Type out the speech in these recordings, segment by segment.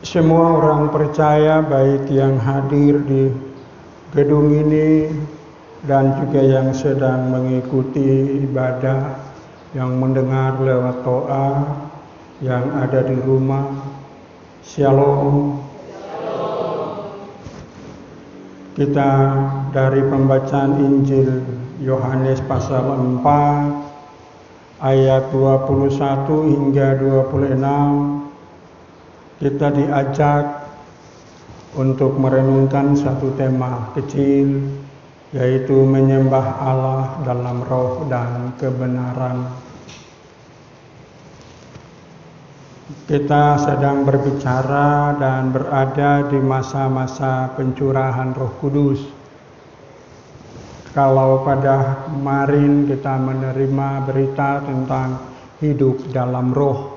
Semua orang percaya, baik yang hadir di gedung ini dan juga yang sedang mengikuti ibadah, yang mendengar lewat doa, yang ada di rumah. Shalom. Kita dari pembacaan Injil Yohanes pasal 4 ayat 21 hingga 26, kita diajak untuk merenungkan satu tema kecil, yaitu menyembah Allah dalam roh dan kebenaran. Kita sedang berbicara dan berada di masa-masa pencurahan Roh Kudus. Kalau pada kemarin kita menerima berita tentang hidup dalam roh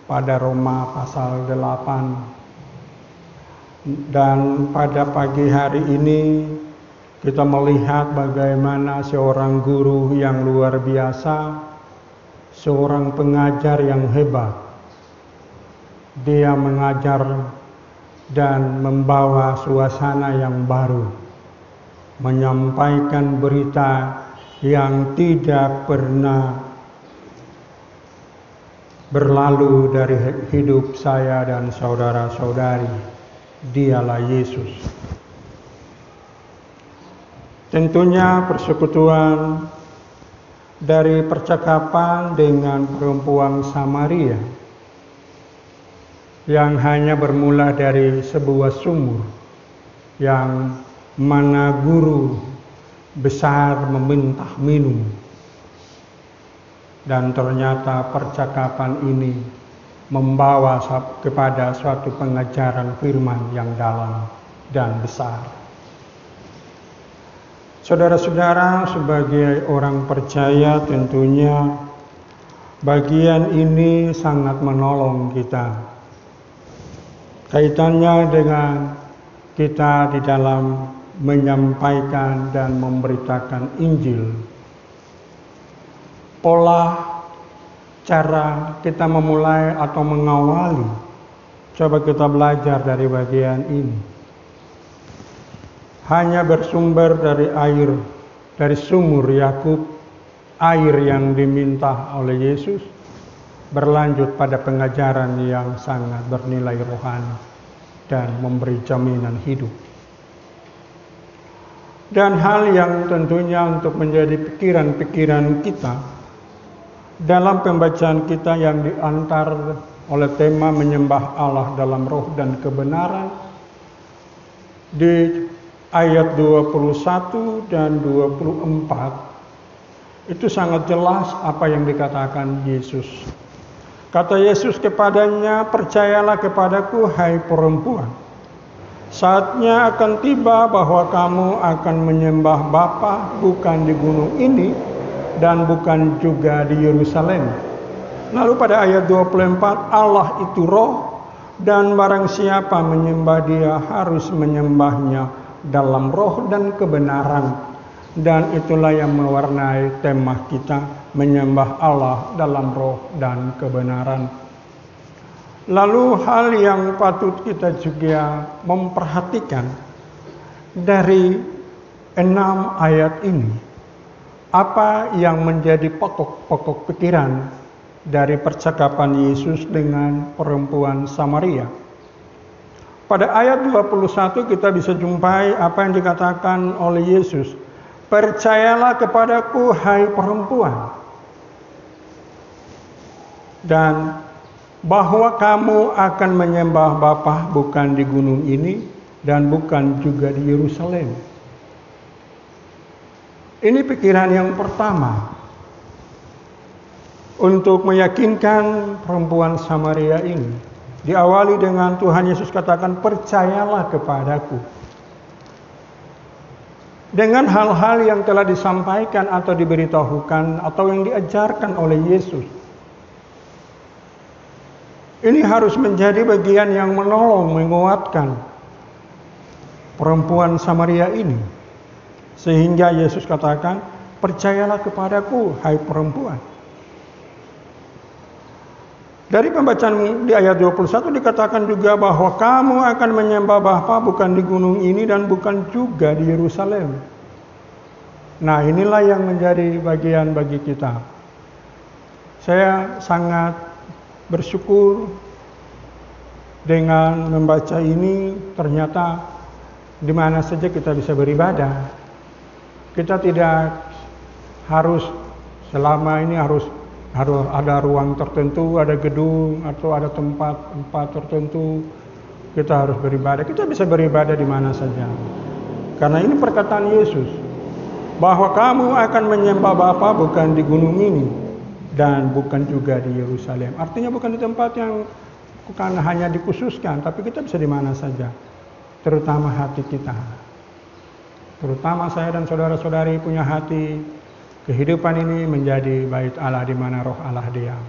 pada Roma pasal 8. Dan pada pagi hari ini kita melihat bagaimana seorang guru yang luar biasa, seorang pengajar yang hebat. Dia mengajar dan membawa suasana yang baru, menyampaikan berita yang tidak pernah berlalu dari hidup saya dan saudara-saudari. Dialah Yesus. Tentunya persekutuan dari percakapan dengan perempuan Samaria yang hanya bermula dari sebuah sumur yang mana guru besar meminta minum, dan ternyata percakapan ini membawa kepada suatu pengajaran firman yang dalam dan besar. Saudara-saudara, sebagai orang percaya tentunya bagian ini sangat menolong kita. Kaitannya dengan kita di dalam menyampaikan dan memberitakan Injil. Pola cara kita memulai atau mengawali, coba kita belajar dari bagian ini. Hanya bersumber dari air, dari sumur Yakub, air yang diminta oleh Yesus, berlanjut pada pengajaran yang sangat bernilai rohani dan memberi jaminan hidup. Dan hal yang tentunya untuk menjadi pikiran-pikiran kita dalam pembacaan kita yang diantar oleh tema menyembah Allah dalam roh dan kebenaran di ayat 21 dan 24, itu sangat jelas apa yang dikatakan Yesus. Kata Yesus kepadanya, "Percayalah kepadaku, hai perempuan. Saatnya akan tiba bahwa kamu akan menyembah Bapa bukan di gunung ini dan bukan juga di Yerusalem." Lalu pada ayat 24, Allah itu roh, dan barang siapa menyembah Dia harus menyembahnya dalam roh dan kebenaran. Dan itulah yang mewarnai tema kita, menyembah Allah dalam roh dan kebenaran. Lalu hal yang patut kita juga memperhatikan dari 6 ayat ini, apa yang menjadi pokok-pokok pikiran dari percakapan Yesus dengan perempuan Samaria. Pada ayat 21 kita bisa jumpai apa yang dikatakan oleh Yesus. "Percayalah kepadaku, hai perempuan, dan bahwa kamu akan menyembah Bapa bukan di gunung ini dan bukan juga di Yerusalem." Ini pikiran yang pertama untuk meyakinkan perempuan Samaria ini. Diawali dengan Tuhan Yesus katakan, "Percayalah kepadaku." Dengan hal-hal yang telah disampaikan atau diberitahukan atau yang diajarkan oleh Yesus. Ini harus menjadi bagian yang menolong, menguatkan perempuan Samaria ini. Sehingga Yesus katakan, "Percayalah kepadaku, hai perempuan." Dari pembacaan di ayat 21 dikatakan juga bahwa kamu akan menyembah Bapa bukan di gunung ini dan bukan juga di Yerusalem. Nah, inilah yang menjadi bagian bagi kita. Saya sangat bersyukur dengan membaca ini, ternyata di mana saja kita bisa beribadah. Kita tidak harus selama ini harus ada ruang tertentu, ada gedung atau ada tempat tertentu kita harus beribadah. Kita bisa beribadah di mana saja. Karena ini perkataan Yesus bahwa kamu akan menyembah Bapa bukan di gunung ini dan bukan juga di Yerusalem. Artinya bukan di tempat yang bukan hanya dikhususkan, tapi kita bisa di mana saja. Terutama hati kita. Terutama saya dan saudara-saudari punya hati. Kehidupan ini menjadi bait Allah di mana roh Allah diam.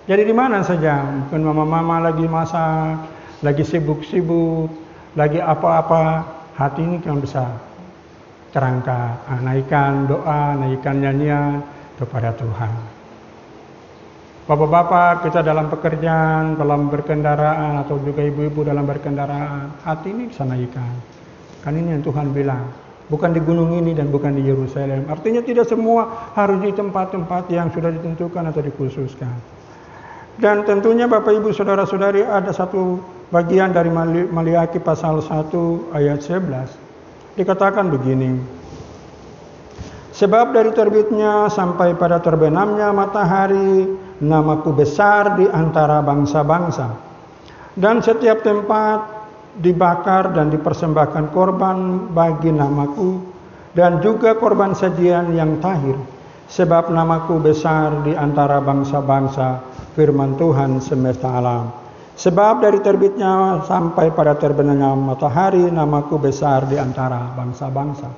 Jadi di mana saja, mungkin mama-mama lagi masak, lagi sibuk-sibuk, lagi apa-apa, hati ini yang bisa terangkat, naikkan doa, naikkan nyanyian kepada Tuhan. Bapak-bapak kita dalam pekerjaan, dalam berkendaraan, atau juga ibu-ibu dalam berkendaraan, hati ini bisa naikkan. Kan ini yang Tuhan bilang. Bukan di gunung ini dan bukan di Yerusalem. Artinya tidak semua harus di tempat-tempat yang sudah ditentukan atau dikhususkan. Dan tentunya Bapak Ibu Saudara-saudari ada satu bagian dari Maliaki pasal 1 ayat 11. Dikatakan begini. Sebab dari terbitnya sampai pada terbenamnya matahari, namaku besar di antara bangsa-bangsa. Dan setiap tempat dibakar dan dipersembahkan korban bagi namaku dan juga korban sajian yang tahir, sebab namaku besar di antara bangsa-bangsa, firman Tuhan semesta alam. Sebab dari terbitnya sampai pada terbenamnya matahari, namaku besar di antara bangsa-bangsa.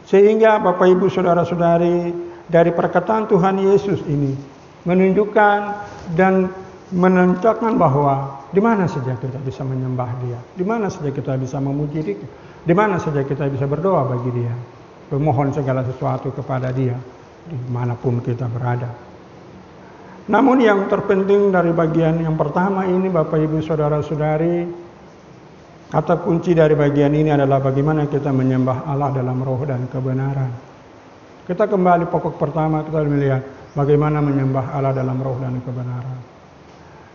Sehingga Bapak Ibu Saudara-saudari, dari perkataan Tuhan Yesus ini menunjukkan dan menunjukkan bahwa di mana saja kita bisa menyembah Dia, di mana saja kita bisa memuji Dia, di mana saja kita bisa berdoa bagi Dia, memohon segala sesuatu kepada Dia, dimanapun kita berada. Namun yang terpenting dari bagian yang pertama ini, Bapak Ibu Saudara-saudari, kata kunci dari bagian ini adalah bagaimana kita menyembah Allah dalam roh dan kebenaran. Kita kembali pokok pertama, kita melihat bagaimana menyembah Allah dalam roh dan kebenaran.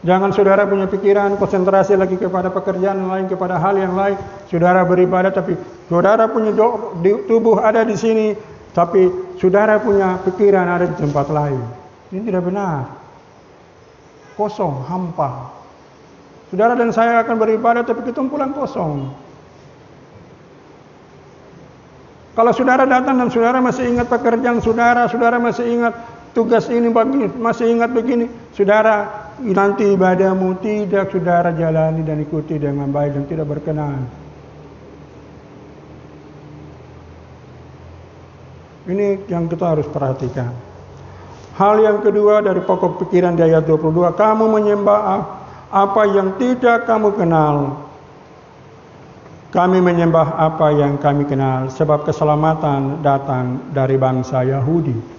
Jangan saudara punya pikiran, konsentrasi lagi kepada pekerjaan lain, kepada hal yang lain. Saudara beribadah, tapi saudara punya tubuh ada di sini, tapi saudara punya pikiran ada di tempat lain. Ini tidak benar. Kosong, hampa. Saudara dan saya akan beribadah, tapi kita pulang kosong. Kalau saudara datang dan saudara masih ingat pekerjaan saudara, saudara masih ingat tugas ini, masih ingat begini, saudara nanti ibadahmu tidak saudara jalani dan ikuti dengan baik dan tidak berkenan. Ini yang kita harus perhatikan. Hal yang kedua dari pokok pikiran di ayat 22, kamu menyembah apa yang tidak kamu kenal. Kami menyembah apa yang kami kenal, sebab keselamatan datang dari bangsa Yahudi.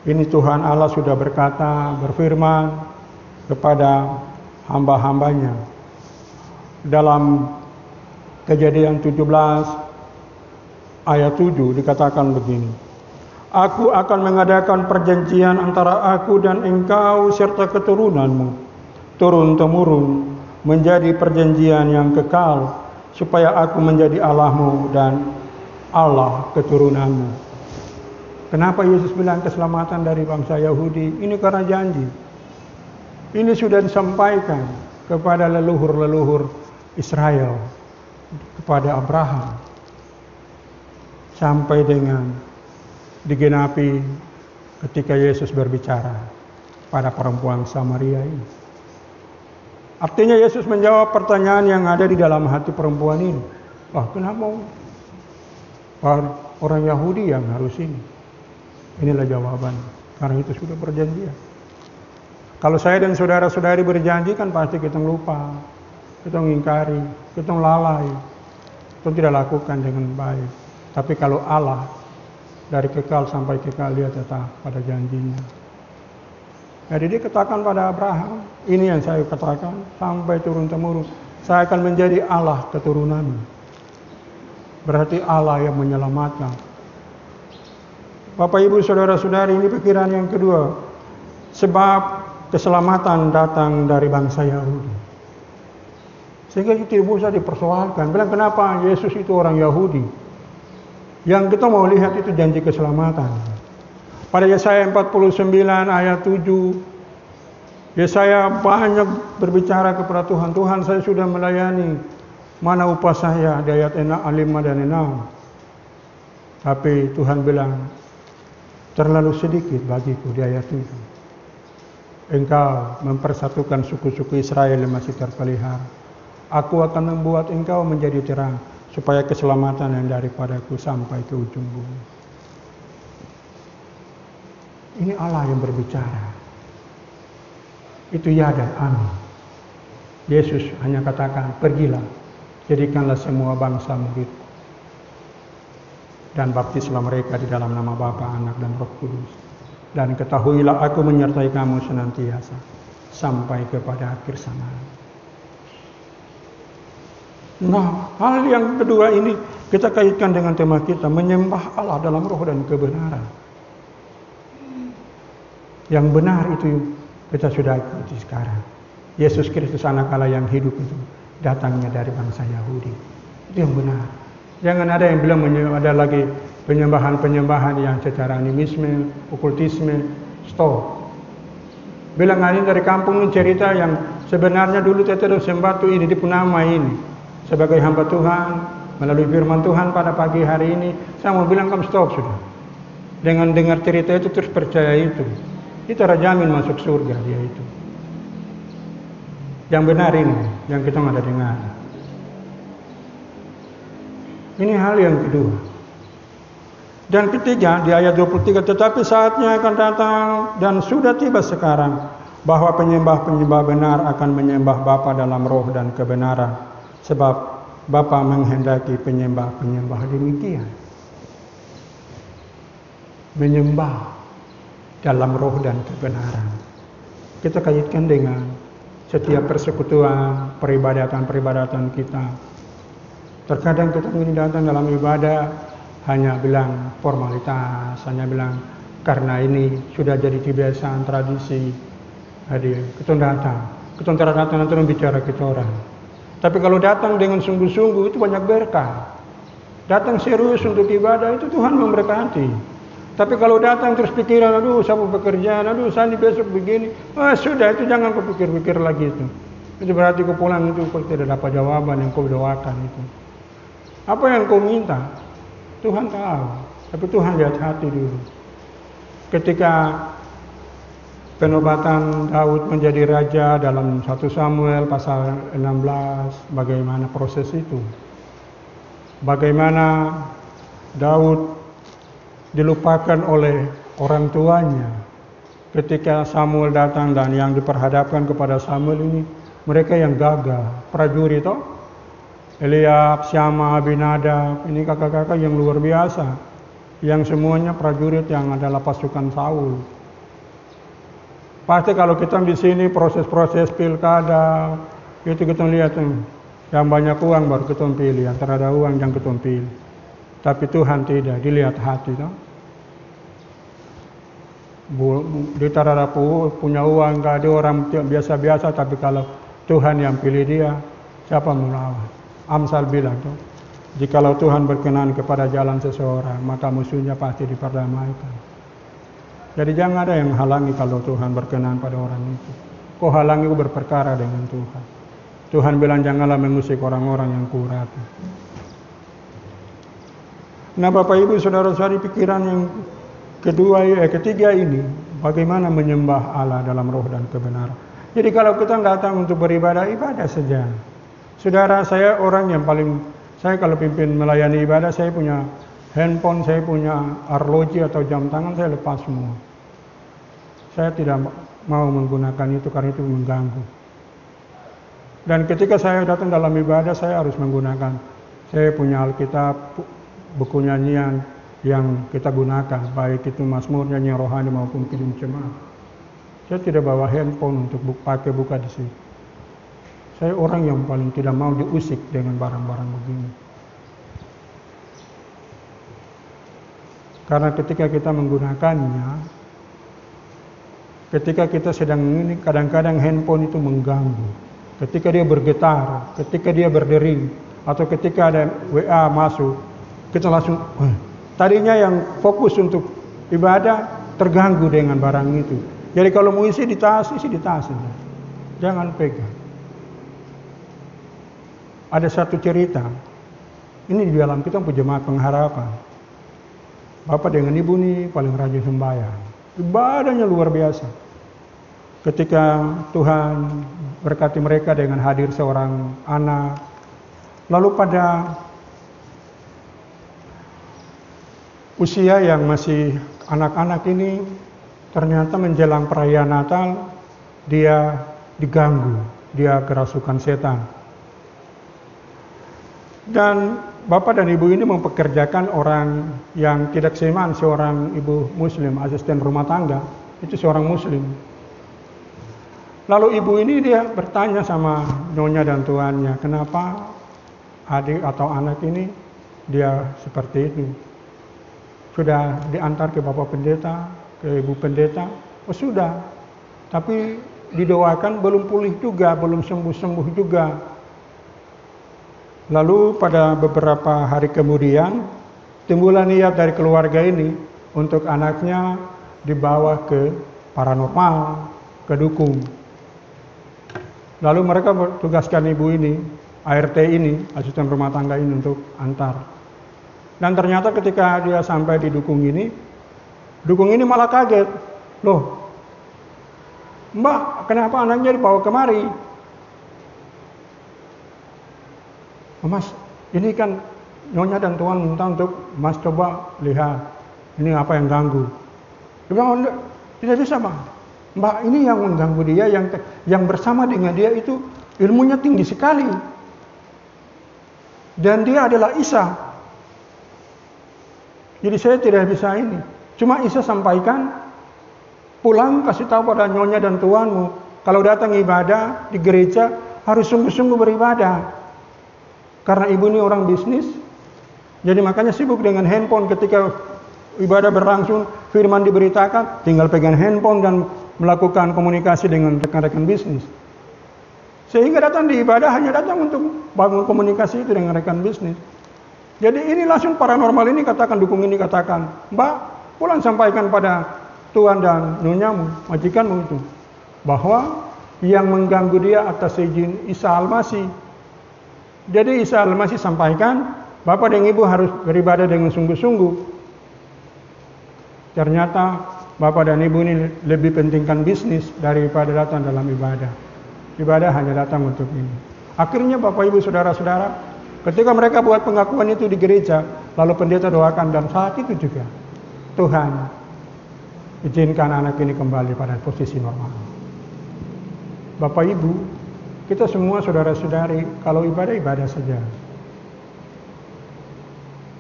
Ini Tuhan Allah sudah berkata, berfirman kepada hamba-hambanya. Dalam Kejadian 17 ayat 7 dikatakan begini. Aku akan mengadakan perjanjian antara aku dan engkau serta keturunanmu, turun-temurun, menjadi perjanjian yang kekal, supaya aku menjadi Allahmu dan Allah keturunanmu. Kenapa Yesus bilang keselamatan dari bangsa Yahudi? Ini karena janji. Ini sudah disampaikan kepada leluhur-leluhur Israel, kepada Abraham, sampai dengan digenapi ketika Yesus berbicara pada perempuan Samaria ini. Artinya Yesus menjawab pertanyaan yang ada di dalam hati perempuan ini. Kenapa orang Yahudi yang harus ini? Inilah jawaban. Karena itu sudah perjanjian. Kalau saya dan saudara-saudari berjanji kan pasti kita lupa, kita mengingkari, kita lalai, kita tidak lakukan dengan baik. Tapi kalau Allah dari kekal sampai kekal dia tetap pada janjinya. Jadi dia katakan pada Abraham, ini yang saya katakan sampai turun-temurun, saya akan menjadi Allah keturunanmu. Berarti Allah yang menyelamatkan. Bapak Ibu Saudara-saudari, ini pikiran yang kedua. Sebab keselamatan datang dari bangsa Yahudi. Sehingga itu tidak bisa dipersoalkan. Bilang kenapa Yesus itu orang Yahudi? Yang kita mau lihat itu janji keselamatan. Pada Yesaya 49 ayat 7, Yesaya banyak berbicara kepada Tuhan. Tuhan, saya sudah melayani, mana upah saya? Di ayat 5 dan 6. Tapi Tuhan bilang, terlalu sedikit bagiku di ayat 7. Engkau mempersatukan suku-suku Israel yang masih terpelihara. Aku akan membuat engkau menjadi terang, supaya keselamatan yang daripadaku sampai ke ujung bumi. Ini Allah yang berbicara. Itu ya dan amin. Yesus hanya katakan, pergilah, jadikanlah semua bangsa murid, dan baptislah mereka di dalam nama Bapa, Anak, dan Roh Kudus. Dan ketahuilah aku menyertai kamu senantiasa sampai kepada akhir zaman. Nah, hal yang kedua ini kita kaitkan dengan tema kita, menyembah Allah dalam roh dan kebenaran. Yang benar itu kita sudah ikuti sekarang. Yesus Kristus anak Allah yang hidup itu datangnya dari bangsa Yahudi. Itu yang benar. Jangan ada yang bilang ada lagi penyembahan-penyembahan yang secara animisme, okultisme. Stop. Bilang ini dari kampung ini cerita yang sebenarnya dulu tetap sembah ini di Punama ini. Sebagai hamba Tuhan, melalui firman Tuhan pada pagi hari ini, saya mau bilang kamu stop sudah. Dengan dengar cerita itu terus percaya itu terjamin masuk surga dia itu. Yang benar ini, yang kita nggak ada dengar. Ini hal yang kedua. Dan ketiga di ayat 23, tetapi saatnya akan datang dan sudah tiba sekarang bahwa penyembah-penyembah benar akan menyembah Bapa dalam roh dan kebenaran, sebab Bapa menghendaki penyembah-penyembah demikian. Menyembah dalam roh dan kebenaran. Kita kaitkan dengan setiap persekutuan, peribadatan-peribadatan kita. Terkadang kita ingin datang dalam ibadah hanya bilang formalitas, hanya bilang karena ini sudah jadi kebiasaan tradisi. Hadir, kita datang nanti bicara kita orang. Tapi kalau datang dengan sungguh-sungguh itu banyak berkah. Datang serius untuk ibadah itu Tuhan memberkati. Tapi kalau datang terus pikiran, aduh saya mau pekerjaan, aduh saya besok begini, sudah itu jangan kau pikir-pikir lagi itu. Itu berarti kau pulang itu kau tidak dapat jawaban yang kau doakan itu. Apa yang kau minta? Tuhan tahu, tapi Tuhan lihat hati dulu. Ketika penobatan Daud menjadi raja dalam 1 Samuel pasal 16, bagaimana proses itu? Bagaimana Daud dilupakan oleh orang tuanya ketika Samuel datang, dan yang diperhadapkan kepada Samuel ini mereka yang gagah, prajurit toh, Eliab, Syama, Abinadab, ini kakak-kakak yang luar biasa, yang semuanya prajurit yang adalah pasukan Saul. Pasti kalau kita di sini proses-proses pilkada itu kita lihat yang banyak uang baru kita pilih, yang terada uang yang kita pilih. Tapi Tuhan tidak, dilihat hati toh. Dia terada punya uang, gak ada orang biasa-biasa, tapi kalau Tuhan yang pilih dia, siapa mau lawan? Amsal bilang toh, jikalau Tuhan berkenan kepada jalan seseorang, maka musuhnya pasti diperdamaikan. Jadi jangan ada yang halangi kalau Tuhan berkenan pada orang itu. Kau halangi berperkara dengan Tuhan. Tuhan bilang janganlah mengusik orang-orang yang kurati. Nah Bapak Ibu Saudara-saudari, pikiran yang ketiga ini, bagaimana menyembah Allah dalam roh dan kebenaran. Jadi kalau kita datang untuk beribadah, ibadah saja. Saudara, saya orang yang saya kalau pimpin melayani ibadah, saya punya handphone, saya punya arloji atau jam tangan, saya lepas semua. Saya tidak mau menggunakan itu karena itu mengganggu. Dan ketika saya datang dalam ibadah, saya harus menggunakan, saya punya Alkitab, buku nyanyian yang kita gunakan, baik itu Mazmur, nyanyian rohani maupun kidung jemaat. Saya tidak bawa handphone untuk pakai buka di situ. Saya orang yang paling tidak mau diusik dengan barang-barang begini. Karena ketika kita menggunakannya, ketika kita sedang ini, kadang-kadang handphone itu mengganggu. Ketika dia bergetar, ketika dia berdering, atau ketika ada WA masuk, kita langsung, tadinya yang fokus untuk ibadah terganggu dengan barang itu. Jadi kalau mau isi di tas saja. Jangan pegang. Ada satu cerita, ini di dalam kita punya jemaat pengharapan. Bapak dengan ibu nih paling rajin sembahyang. Ibadahnya luar biasa. Ketika Tuhan berkati mereka dengan hadir seorang anak. Lalu pada usia yang masih anak-anak ini, ternyata menjelang perayaan Natal, dia diganggu, dia kerasukan setan. Dan bapak dan ibu ini mempekerjakan orang yang tidak seiman, seorang ibu muslim, asisten rumah tangga, itu seorang muslim. Lalu ibu ini dia bertanya sama nyonya dan tuannya, kenapa adik atau anak ini dia seperti itu? Sudah diantar ke bapak pendeta, ke ibu pendeta? Oh sudah, tapi didoakan belum pulih juga, belum sembuh-sembuh juga. Lalu pada beberapa hari kemudian timbullah niat dari keluarga ini untuk anaknya dibawa ke paranormal, ke dukun. Lalu mereka tugaskan ibu ini, ART ini, asisten rumah tangga ini untuk antar. Dan ternyata ketika dia sampai di dukun ini malah kaget. Loh, Mbak, kenapa anaknya dibawa kemari? Mas, ini kan nyonya dan tuan minta untuk Mas coba lihat. Ini apa yang ganggu. Dia bilang, tidak bisa Mbak, ini yang mengganggu dia, yang bersama dengan dia itu ilmunya tinggi sekali. Dan dia adalah Isa. Jadi saya tidak bisa ini. Cuma Isa sampaikan, pulang kasih tahu pada nyonya dan tuanmu, kalau datang ibadah di gereja harus sungguh-sungguh beribadah. Karena ibu ini orang bisnis, jadi makanya sibuk dengan handphone. Ketika ibadah berlangsung, firman diberitakan, tinggal pegang handphone dan melakukan komunikasi dengan rekan-rekan bisnis. Sehingga datang di ibadah hanya datang untuk bangun komunikasi itu dengan rekan bisnis. Jadi ini langsung paranormal ini katakan, dukung ini katakan, Mbak, pulang sampaikan pada tuan dan nyonya majikanmu itu, bahwa yang mengganggu dia atas izin Isa Al-Masih. Jadi Isa Al-Masih sampaikan, Bapak dan Ibu harus beribadah dengan sungguh-sungguh. Ternyata Bapak dan Ibu ini lebih pentingkan bisnis daripada datang dalam ibadah. Ibadah hanya datang untuk ini. Akhirnya Bapak Ibu saudara-saudara, ketika mereka buat pengakuan itu di gereja, lalu pendeta doakan, dan saat itu juga Tuhan izinkan anak ini kembali pada posisi normal. Bapak Ibu, kita semua saudara-saudari, kalau ibadah saja.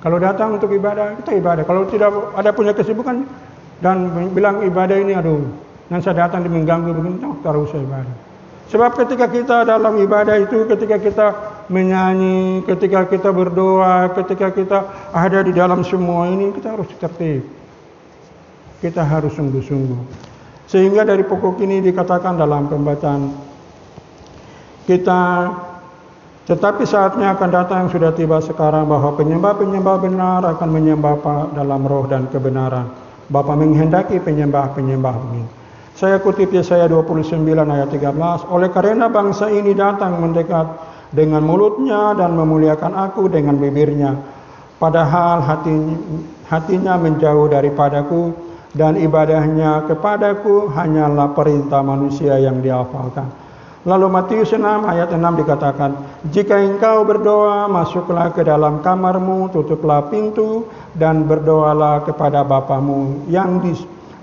Kalau datang untuk ibadah, kita ibadah. Kalau tidak ada punya kesibukan dan bilang ibadah ini, aduh, yang saya datang mengganggu begini, tak usah ibadah. Sebab ketika kita dalam ibadah itu, ketika kita menyanyi, ketika kita berdoa, ketika kita ada di dalam semua ini, kita harus tertib. Kita harus sungguh-sungguh. Sehingga dari pokok ini dikatakan dalam pembacaan kita, tetapi saatnya akan datang yang sudah tiba sekarang, bahwa penyembah-penyembah benar akan menyembah dalam roh dan kebenaran. Bapa menghendaki penyembah-penyembah ini. Saya kutip Yesaya 29 ayat 13, oleh karena bangsa ini datang mendekat dengan mulutnya dan memuliakan aku dengan bibirnya, padahal hatinya menjauh daripadaku, dan ibadahnya kepadaku hanyalah perintah manusia yang dihafalkan. Lalu Matius 6 ayat 6 dikatakan, jika engkau berdoa, masuklah ke dalam kamarmu, tutuplah pintu, dan berdoalah kepada Bapamu yang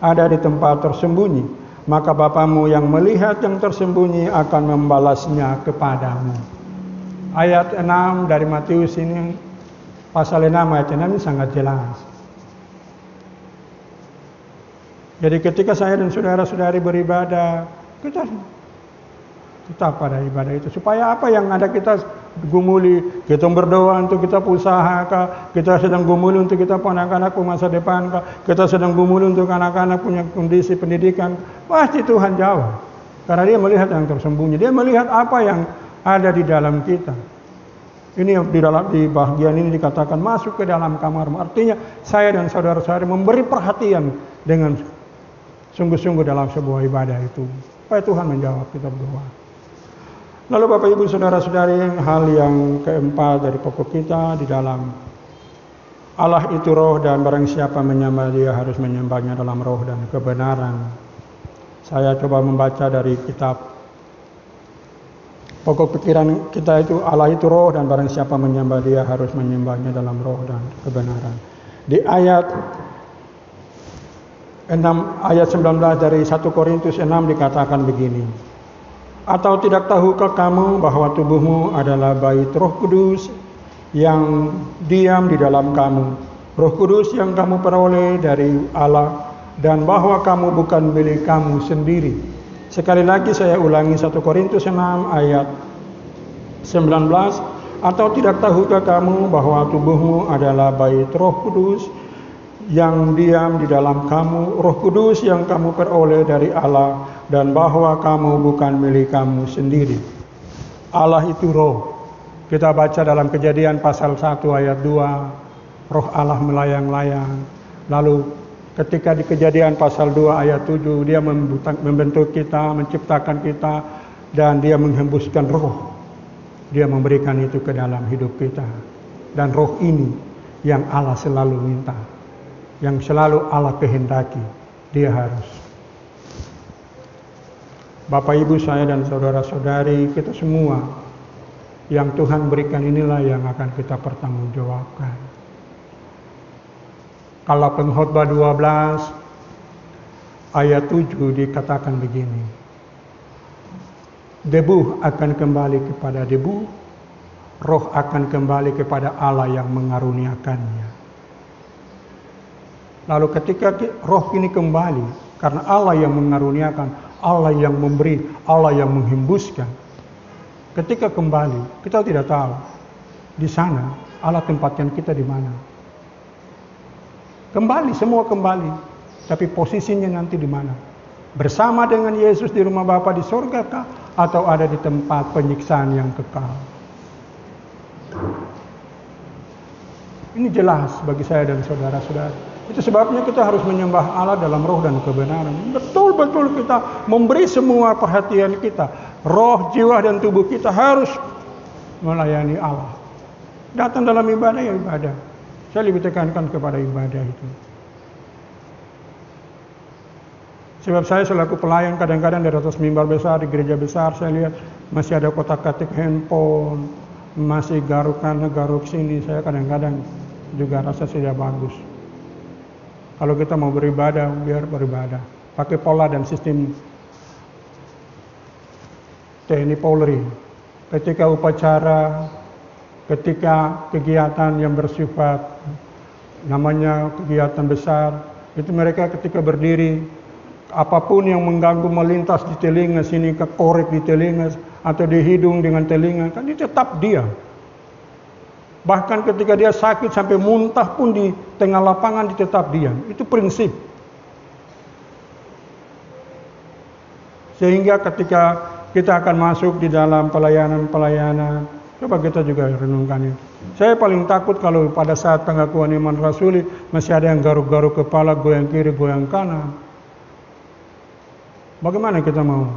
ada di tempat tersembunyi. Maka Bapamu yang melihat yang tersembunyi akan membalasnya kepadamu. Ayat 6 dari Matius ini, pasal 6 ayat 6 ini sangat jelas. Jadi ketika saya dan saudara-saudari beribadah, kita tetap pada ibadah itu. Supaya apa yang ada kita gumuli, kita berdoa untuk kita usaha kah, kita sedang gumuli untuk kita anak-anak masa depan kah, kita sedang gumuli untuk anak-anak punya kondisi pendidikan, pasti Tuhan jawab. Karena Dia melihat yang tersembunyi, Dia melihat apa yang ada di dalam kita. Ini di bagian ini dikatakan masuk ke dalam kamar. Artinya saya dan saudara-saudari memberi perhatian dengan sungguh-sungguh dalam sebuah ibadah itu. Supaya Tuhan menjawab kita berdoa. Lalu Bapak Ibu Saudara-saudari, hal yang keempat dari pokok kita di dalam Allah itu roh dan barang siapa menyembah Dia harus menyembahnya dalam roh dan kebenaran. Saya coba membaca dari kitab. Pokok pikiran kita itu Allah itu roh dan barang siapa menyembah Dia harus menyembahnya dalam roh dan kebenaran. Di ayat 19 dari 1 Korintus 6 dikatakan begini. Atau tidak tahukah kamu bahwa tubuhmu adalah bait Roh Kudus yang diam di dalam kamu, Roh Kudus yang kamu peroleh dari Allah, dan bahwa kamu bukan milik kamu sendiri. Sekali lagi saya ulangi 1 Korintus 6 ayat 19. Atau tidak tahukah kamu bahwa tubuhmu adalah bait Roh Kudus yang diam di dalam kamu, Roh Kudus yang kamu peroleh dari Allah, dan bahwa kamu bukan milik kamu sendiri. Allah itu roh. Kita baca dalam Kejadian pasal 1 ayat 2, roh Allah melayang-layang. Lalu ketika di Kejadian pasal 2 ayat 7, Dia membentuk kita, menciptakan kita, dan Dia menghembuskan roh. Dia memberikan itu ke dalam hidup kita. Dan roh ini yang Allah selalu minta, yang selalu Allah kehendaki, Dia harus. Bapak Ibu saya dan saudara-saudari, kita semua yang Tuhan berikan inilah yang akan kita pertanggungjawabkan. Kalau Pengkhotbah 12 ayat 7 dikatakan begini. Debu akan kembali kepada debu, roh akan kembali kepada Allah yang mengaruniakannya. Lalu ketika roh ini kembali, karena Allah yang mengaruniakan, Allah yang memberi, Allah yang menghembuskan. Ketika kembali, kita tidak tahu di sana Allah tempatkan kita di mana. Kembali, semua kembali, tapi posisinya nanti di mana? Bersama dengan Yesus di rumah Bapa di surga kah? Atau ada di tempat penyiksaan yang kekal? Ini jelas bagi saya dan saudara-saudara. Itu sebabnya kita harus menyembah Allah dalam roh dan kebenaran. Betul-betul kita memberi semua perhatian kita. Roh, jiwa, dan tubuh kita harus melayani Allah. Datang dalam ibadah ya ibadah. Saya lebih tekankan kepada ibadah itu. Sebab saya selaku pelayan kadang-kadang di atas mimbar besar, di gereja besar, saya lihat masih ada kotak-katik handphone, masih garuk sini. Saya kadang-kadang juga rasa tidak bagus. Kalau kita mau beribadah, biar beribadah. Pakai pola dan sistem TNI Polri. Ketika upacara, ketika kegiatan yang bersifat namanya kegiatan besar, itu mereka ketika berdiri, apapun yang mengganggu melintas di telinga sini, kekorek di telinga atau di hidung dengan telinga, kan dia tetap diam. Bahkan ketika dia sakit sampai muntah pun di tengah lapangan dia tetap diam. Itu prinsip. Sehingga ketika kita akan masuk di dalam pelayanan-pelayanan, coba kita juga renungkan itu. Saya paling takut kalau pada saat pengakuan iman rasuli masih ada yang garuk-garuk kepala, goyang kiri, goyang kanan. Bagaimana kita mau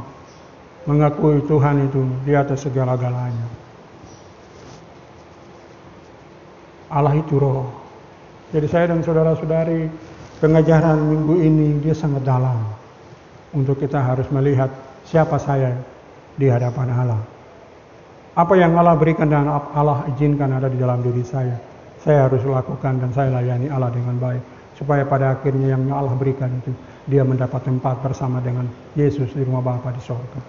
mengakui Tuhan itu di atas segala-galanya? Allah itu roh. Jadi saya dan saudara-saudari, pengajaran minggu ini dia sangat dalam. Untuk kita harus melihat siapa saya di hadapan Allah. Apa yang Allah berikan dan Allah izinkan ada di dalam diri saya harus lakukan dan saya layani Allah dengan baik. Supaya pada akhirnya yang Allah berikan itu, dia mendapat tempat bersama dengan Yesus di rumah Bapa di surga.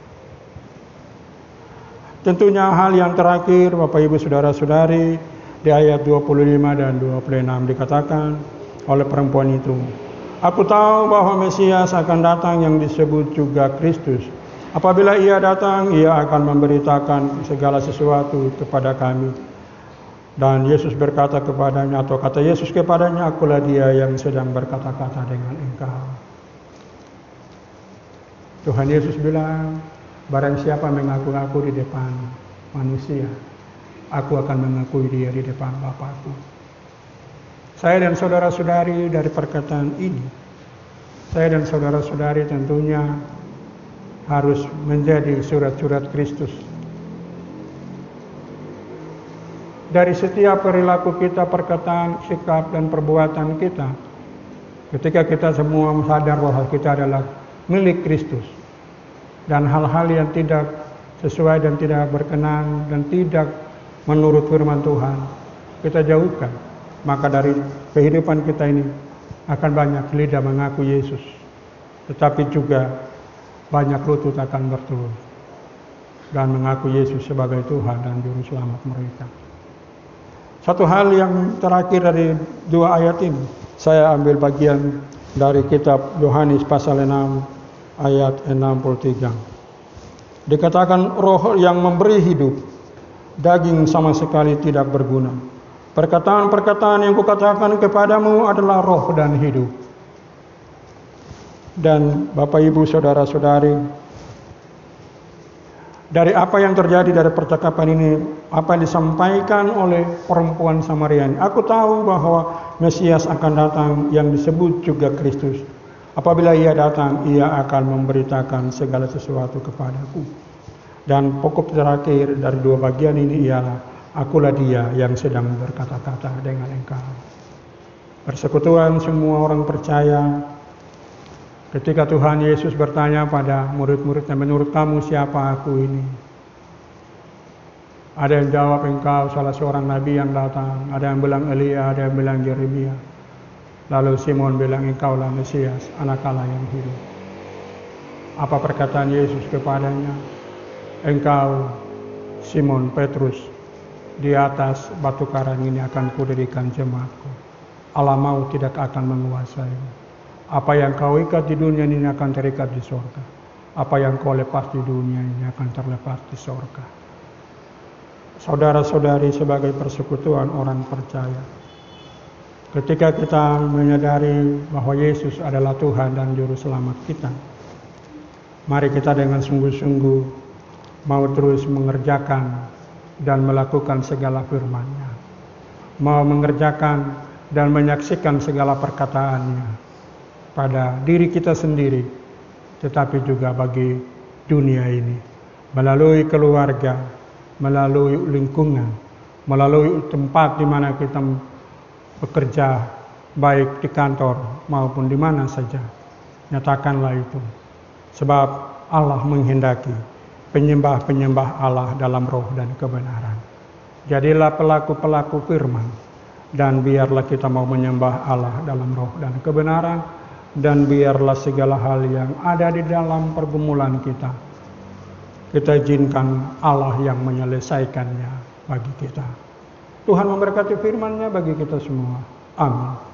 Tentunya hal yang terakhir, Bapak Ibu Saudara-saudari, di ayat 25 dan 26 dikatakan oleh perempuan itu, Aku tahu bahwa Mesias akan datang yang disebut juga Kristus. Apabila ia datang, ia akan memberitakan segala sesuatu kepada kami. Dan Yesus berkata kepadanya, atau kata Yesus kepadanya, akulah dia yang sedang berkata-kata dengan engkau. Tuhan Yesus bilang, barang siapa mengaku-ngaku di depan manusia, aku akan mengakui dia di depan Bapakku. Saya dan saudara-saudari dari perkataan ini, saya dan saudara-saudari tentunya harus menjadi surat-surat Kristus. Dari setiap perilaku kita, perkataan, sikap, dan perbuatan kita, ketika kita semua sadar bahwa kita adalah milik Kristus, dan hal-hal yang tidak sesuai dan tidak berkenan dan tidak menurut firman Tuhan, kita jauhkan. Maka dari kehidupan kita ini akan banyak lidah mengaku Yesus, tetapi juga banyak lutut akan bertelur dan mengaku Yesus sebagai Tuhan dan Juru Selamat mereka. Satu hal yang terakhir dari dua ayat ini, saya ambil bagian dari kitab Yohanes pasal 6 ayat 63. Dikatakan roh yang memberi hidup, daging sama sekali tidak berguna. Perkataan-perkataan yang kukatakan kepadamu adalah roh dan hidup. Dan Bapak Ibu Saudara-saudari, dari apa yang terjadi dari percakapan ini, apa yang disampaikan oleh perempuan Samaria ini, aku tahu bahwa Mesias akan datang yang disebut juga Kristus. Apabila ia datang, ia akan memberitakan segala sesuatu kepadaku. Dan pokok terakhir dari dua bagian ini ialah, akulah dia yang sedang berkata-kata dengan engkau. Persekutuan semua orang percaya, ketika Tuhan Yesus bertanya pada murid-muridnya, menurut kamu siapa aku ini? Ada yang jawab, engkau salah seorang nabi yang datang. Ada yang bilang Elia, ada yang bilang Yeremia. Lalu Simon bilang, engkaulah Mesias, anak Allah yang hidup. Apa perkataan Yesus kepadanya? Engkau Simon Petrus, di atas batu karang ini akan kudirikan jemaatku. Allah mau tidak akan menguasaimu. Apa yang kau ikat di dunia ini akan terikat di surga. Apa yang kau lepas di dunia ini akan terlepas di surga. Saudara-saudari, sebagai persekutuan orang percaya, ketika kita menyadari bahwa Yesus adalah Tuhan dan Juru Selamat kita, mari kita dengan sungguh-sungguh mau terus mengerjakan dan melakukan segala firman-Nya, mau mengerjakan dan menyaksikan segala perkataan-Nya pada diri kita sendiri, tetapi juga bagi dunia ini, melalui keluarga, melalui lingkungan, melalui tempat di mana kita bekerja, baik di kantor maupun di mana saja. Nyatakanlah itu, sebab Allah menghendaki penyembah-penyembah Allah dalam roh dan kebenaran. Jadilah pelaku-pelaku firman, dan biarlah kita mau menyembah Allah dalam roh dan kebenaran, dan biarlah segala hal yang ada di dalam pergumulan kita izinkan Allah yang menyelesaikannya bagi kita. Tuhan memberkati firman-Nya bagi kita semua. Amin.